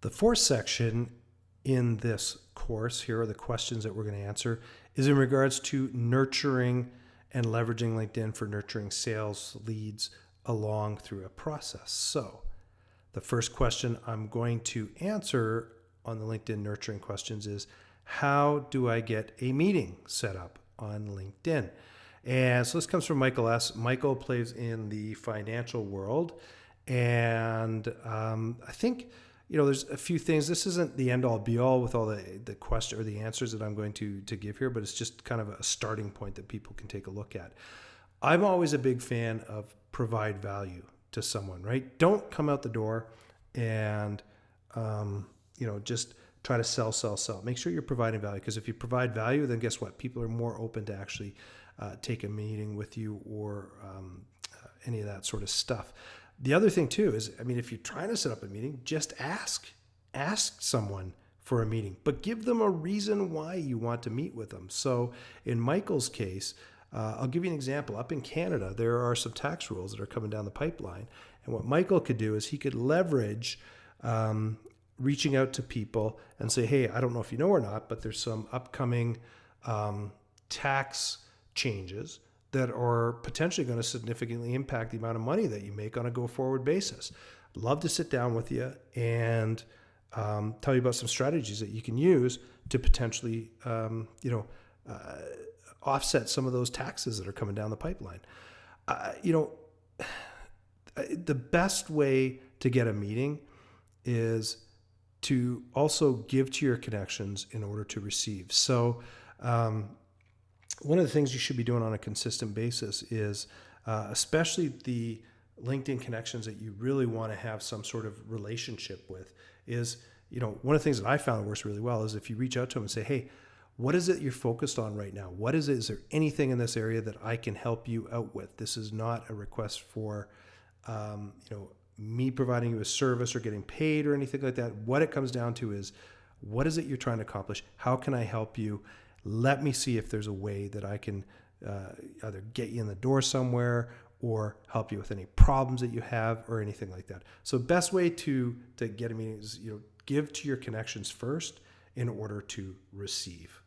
The fourth section in this course, here are the questions that we're going to answer, is in regards to nurturing and leveraging LinkedIn for nurturing sales leads along through a process. So the first question I'm going to answer on the LinkedIn nurturing questions is, how do I get a meeting set up on LinkedIn? And so this comes from Michael S. Michael plays in the financial world. And I think, there's a few things. This isn't the end all be all with all the question or the answers that I'm going to give here, but it's just kind of a starting point that people can take a look at. I'm always a big fan of provide value to someone, right? Don't come out the door and, just try to sell. Make sure you're providing value, because if you provide value, then guess what? People are more open to actually take a meeting with you or any of that sort of stuff. The other thing too is, if you're trying to set up a meeting, just ask someone for a meeting, but give them a reason why you want to meet with them. So in Michael's case, I'll give you an example. Up in Canada, there are some tax rules that are coming down the pipeline. And what Michael could do is he could leverage reaching out to people and say, hey, I don't know if you know or not, but there's some upcoming tax changes that are potentially going to significantly impact the amount of money that you make on a go-forward basis. I'd love to sit down with you and tell you about some strategies that you can use to potentially, offset some of those taxes that are coming down the pipeline. The best way to get a meeting is to also give to your connections in order to receive. So, one of the things you should be doing on a consistent basis is, especially the LinkedIn connections that you really want to have some sort of relationship with, is, one of the things that I found works really well is if you reach out to them and say, hey, what is it you're focused on right now? What is it? Is there anything in this area that I can help you out with? This is not a request for, me providing you a service or getting paid or anything like that. What it comes down to is, what is it you're trying to accomplish? How can I help you? Let me see if there's a way that I can either get you in the door somewhere or help you with any problems that you have or anything like that. So best way to get a meeting is, give to your connections first in order to receive.